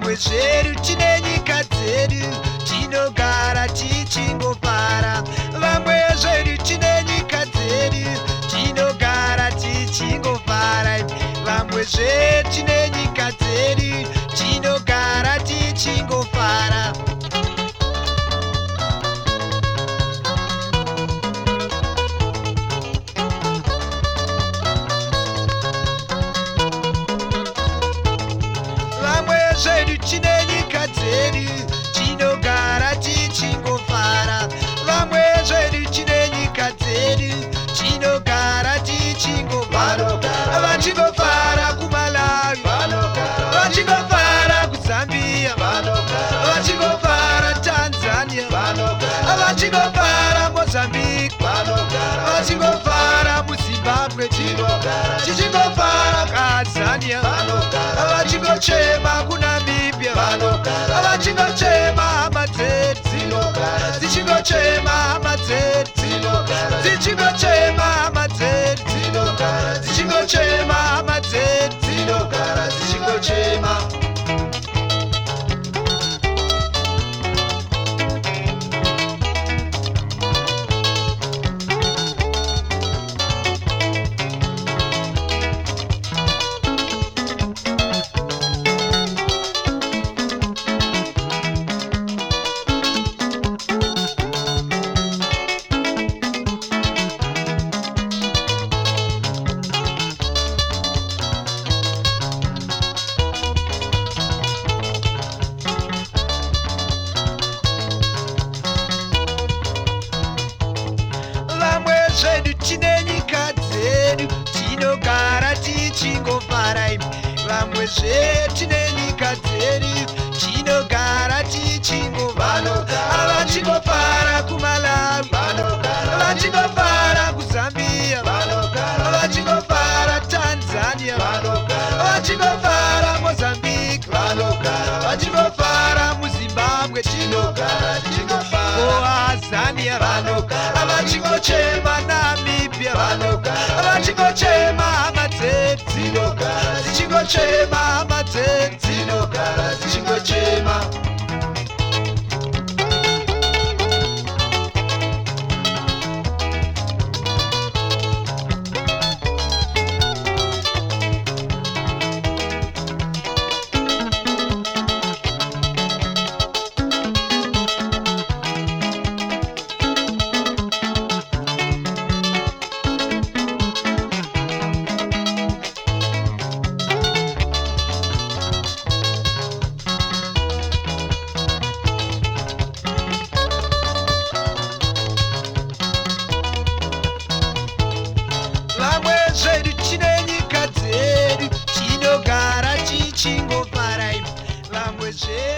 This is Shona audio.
vamwe zvedu tine nyika dzedu tinogara tichingofara, vamwe zvedu tine nyika dzedu tinogara tichingofara, vamwe zvedu tine nyika dzedu tinogara tichingofara. Vamwe zvedu tine nyika dzedu tinogara tichingofara, vamwe zvedu tine nyika dzedu tinogara tichingofara, vachingofara kuMalawi, vachingofara kuZambia, vachingofara Tanzania, vachingofara Mozambique, vachingofara muZimbabwe, tichingofara kuTanzania, vachingochema kuNamibia, vachingochema hama dzedu, dzichingochema hama dzedu, dzichingochema hama dzedu, dzichingochema hama dzedu, dzichingochema. Zvedu tine nyika dzedu tinogara tichingofara, vamwe zvedu tine nyika dzedu tinogara tichingofara, vachingofara kuMalawi, vachingofara kuZambia, vachingofara Tanzania, vachingofara Mozambique, vachingofara muZimbabwe, Tanzania, vachingochema Namibia, vachingochema hama dzedu, dzichingochema hama dzedu, dzichingochema. Vamwe zvedu tine nyika dzedu tinogara tichingofara, vamwe zvedu